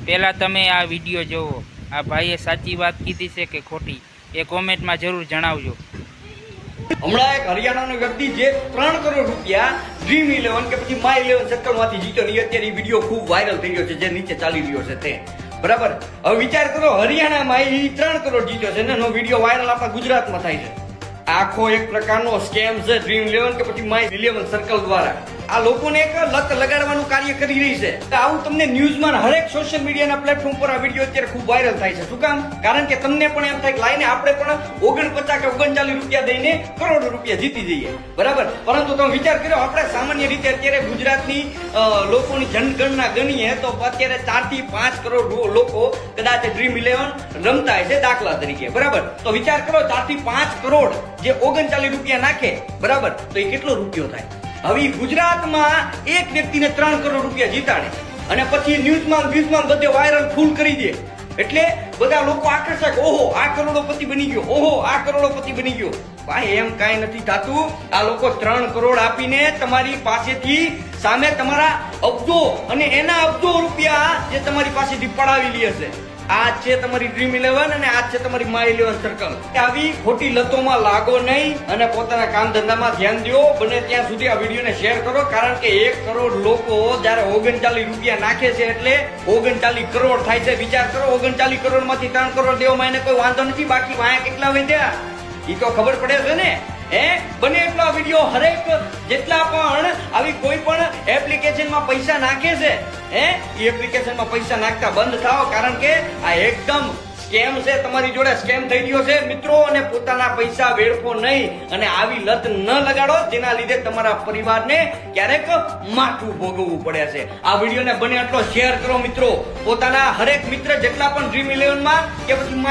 પહેલાં તમે આ વિડીયો જોવો, આ ભાઈએ સાચી વાત કીધી છે કે ખોટી એ કોમેન્ટમાં જરૂર જણાવજો. હમણાં એક હરિયાણાનો વ્યક્તિ જે 3 કરોડ રૂપિયા ડ્રીમ 11 કે પછી માય 11 સર્કલમાંથી જીત્યો ને અત્યારે એ વિડીયો ખૂબ વાયરલ થઈ રહ્યો છે, જે નીચે ચાલી રહ્યો છે તે બરાબર. હવે વિચાર કરો, હરિયાણામાં એ 3 કરોડ જીત્યો છે ને એનો વિડીયો વાયરલ આપણા ગુજરાતમાં થાય છે. આખો એક પ્રકારનો સ્કેમ છે ડ્રીમ 11 કે પછી માય 11 સર્કલ દ્વારા. આ લોકોને એક લત લગાડવાનું કાર્ય કરી રહી છે. આવું તમને ન્યૂઝમાં હરેક સોશિયલ મીડિયાના પ્લેટફોર્મ પર આ વિડીયો અત્યારે ખૂબ વાયરલ થાય છે. શું કામ? કારણ કે તમને પણ એમ થાય કે લાઈને આપણે પણ 49 કે 39 રૂપિયા દઈને કરોડો રૂપિયા જીતી જઈએ બરાબર. પરંતુ તમે વિચાર કર્યો, આપણે સામાન્ય રીતે અત્યારે ગુજરાતની લોકોની જનગણના ગણીએ તો અત્યારે 4 થી 5 કરોડ લોકો કદાચ ડ્રીમ 11 રમતા હશે દાખલા તરીકે બરાબર. તો વિચાર કરો, 4 થી 5 કરોડ જે 39 રૂપિયા નાખે બરાબર, તો એ કેટલો રૂપિયો થાય? હવે ગુજરાતમાં એક વ્યક્તિને 3 કરોડ રૂપિયા જીતાડે અને પછી ન્યૂઝમાં બધે વાયરલ ફૂલ કરી દે એટલે બધા લોકો આકર્ષક, ઓહો આ કરોડોપતિ બની ગયો, ઓહો આ કરોડોપતિ બની ગયો. ભાઈ એમ કાંઈ નથી થતું. આ લોકો 3 કરોડ આપીને તમારી પાસેથી સામે તમારા અબજો અને એના અબજો રૂપિયા જે તમારી પાસેથી પડાવી લે છે. આ છે તમારી ડ્રીમ 11 અને આ છે તમારી માય 11 સર્કલ. આવી ખોટી લતોમાં લાગો નહીં અને પોતાના કામ ધંધામાં ધ્યાન દો. બને ત્યાં સુધી આ વિડીયોને શેર કરો, કારણ કે 1 કરોડ લોકો જયારે 39 રૂપિયા નાખે છે એટલે 39 કરોડ થાય છે. વિચાર કરો, 39 કરોડ માંથી 3 કરોડ દેવામાં એને કોઈ વાંધો નથી, બાકી વાયા કેટલા વધ્યા એ તો ખબર પડે છે ને. બને એટલો આ વિડીયો હરેક જેટલા પણ આવી કોઈ પણ એપ્લિકેશનમાં પૈસા નાખે છે એ એપ્લિકેશનમાં પૈસા નાખતા બંધ થાઓ, કારણ કે આ એકદમ સ્કેમ છે. તમારી જોડે સ્કેમ થઈ રહ્યો છે મિત્રો, અને પોતાના પૈસા વેડફો નહીં અને આવી લત ન લગાડો જેના લીધે તમારા પરિવારને ક્યારેક માથું ભોગવવું પડે છે. આ વિડીયોને બને એટલો શેર કરો મિત્રો. પોતાના હરેક મિત્ર જેટલા પણ ડ્રીમ 11 માં કે પછી